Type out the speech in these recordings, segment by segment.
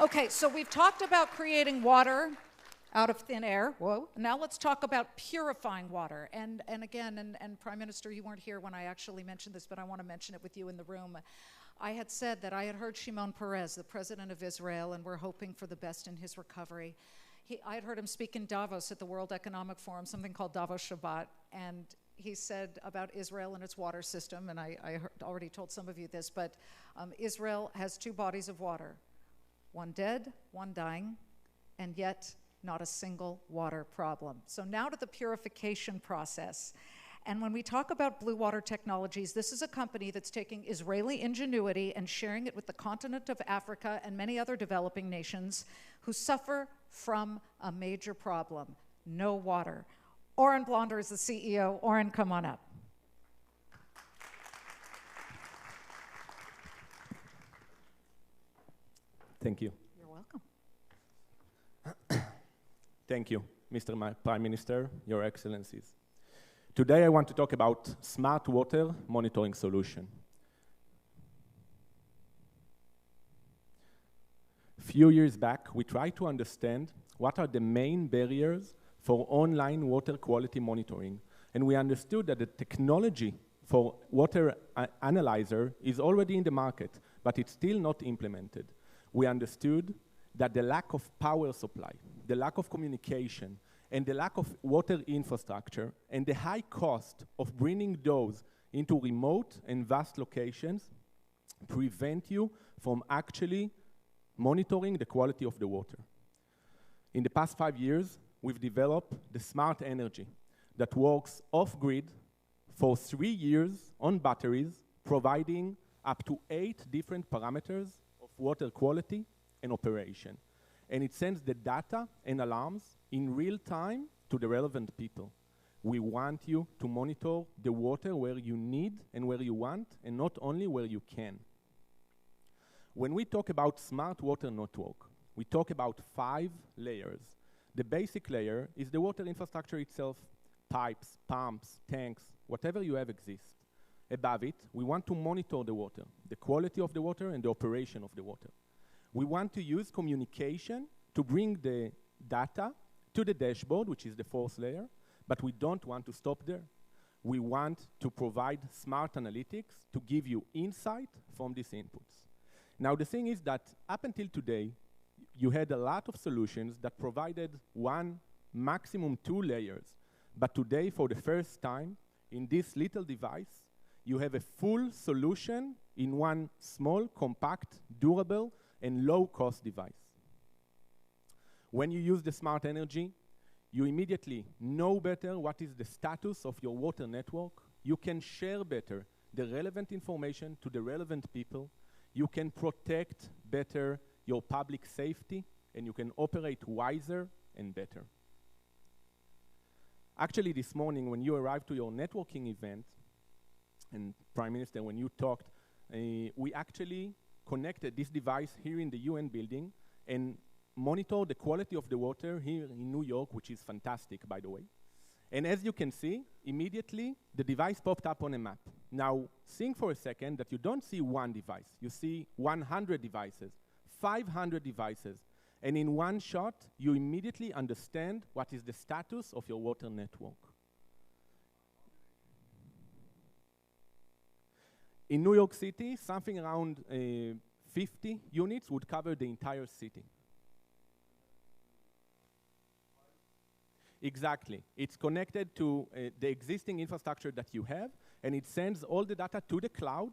Okay, so we've talked about creating water out of thin air. Whoa. Now let's talk about purifying water. And again, Prime Minister, you weren't here when I actually mentioned this, but I want to mention it with you in the room. I had said that I had heard Shimon Peres, the president of Israel, and we're hoping for the best in his recovery. I had heard him speak in Davos at the World Economic Forum, something called Davos Shabbat, and he said about Israel and its water system, and I already told some of you this, but Israel has 2 bodies of water, one dead, one dying, and yet not a single water problem. So now to the purification process. And when we talk about Blue Water Technologies, this is a company that's taking Israeli ingenuity and sharing it with the continent of Africa and many other developing nations who suffer from a major problem: no water. Oren Blonder is the CEO. Oren, come on up. Thank you. You're welcome. Thank you, Mr. Prime Minister, Your Excellencies. Today I want to talk about smart water monitoring solution. A few years back, we tried to understand what are the main barriers for online water quality monitoring. And we understood that the technology for water analyzer is already in the market, but it's still not implemented. We understood that the lack of power supply, the lack of communication, and the lack of water infrastructure, and the high cost of bringing those into remote and vast locations prevent you from actually monitoring the quality of the water. In the past 5 years, we've developed the Smart Energy that works off-grid for 3 years on batteries, providing up to 8 different parameters of water quality and operation. And it sends the data and alarms in real time to the relevant people. We want you to monitor the water where you need and where you want, and not only where you can. When we talk about smart water network, we talk about 5 layers. The basic layer is the water infrastructure itself: pipes, pumps, tanks, whatever you have exists. Above it, we want to monitor the water, the quality of the water and the operation of the water. We want to use communication to bring the data to the dashboard, which is the 4th layer, but we don't want to stop there. We want to provide smart analytics to give you insight from these inputs. Now, the thing is that up until today, you had a lot of solutions that provided 1, maximum 2 layers. But today, for the first time, in this little device, you have a full solution in one small, compact, durable, and low-cost device. When you use the Smart Energy, you immediately know better what is the status of your water network. You can share better the relevant information to the relevant people. You can protect better your public safety, and you can operate wiser and better. Actually, this morning, when you arrived to your networking event, and Prime Minister, when you talked, we actually connected this device here in the UN building and monitor the quality of the water here in New York, which is fantastic, by the way. And as you can see, immediately the device popped up on a map. Now, think for a second that you don't see one device. You see 100 devices, 500 devices. And in one shot, you immediately understand what is the status of your water network. In New York City, something around 50 units would cover the entire city. Exactly. It's connected to the existing infrastructure that you have, and it sends all the data to the cloud.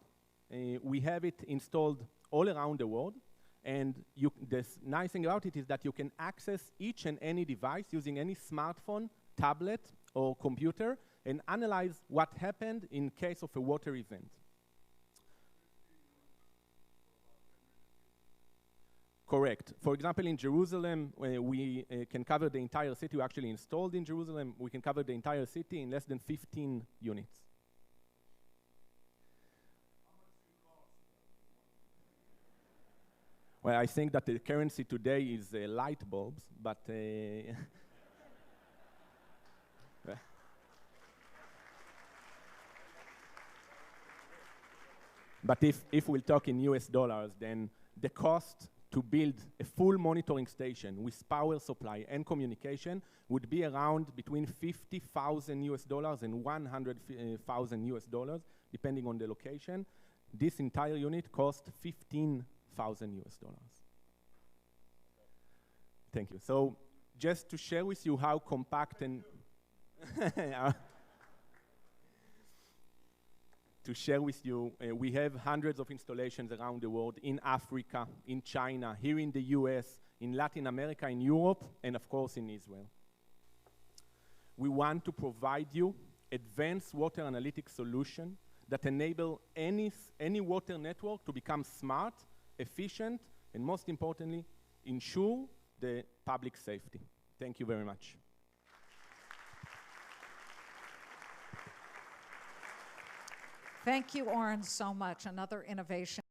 We have it installed all around the world, and the nice thing about it is that you can access each and any device using any smartphone, tablet, or computer, and analyze what happened in case of a water event. Correct. For example, in Jerusalem, we can cover the entire city. We actually installed in Jerusalem. We can cover the entire city in less than 15 units. Well, I think that the currency today is light bulbs, but but if we'll talk in US dollars, then the cost to build a full monitoring station with power supply and communication would be around between $50,000 and $100,000, depending on the location. This entire unit cost $15,000. Thank you. So just to share with you how compact and to share with you, we have hundreds of installations around the world, in Africa, in China, here in the US, in Latin America, in Europe, and of course in Israel. We want to provide you advanced water analytics solution that enable any water network to become smart, efficient, and most importantly, ensure the public safety. Thank you very much. Thank you, Oren, so much. Another innovation.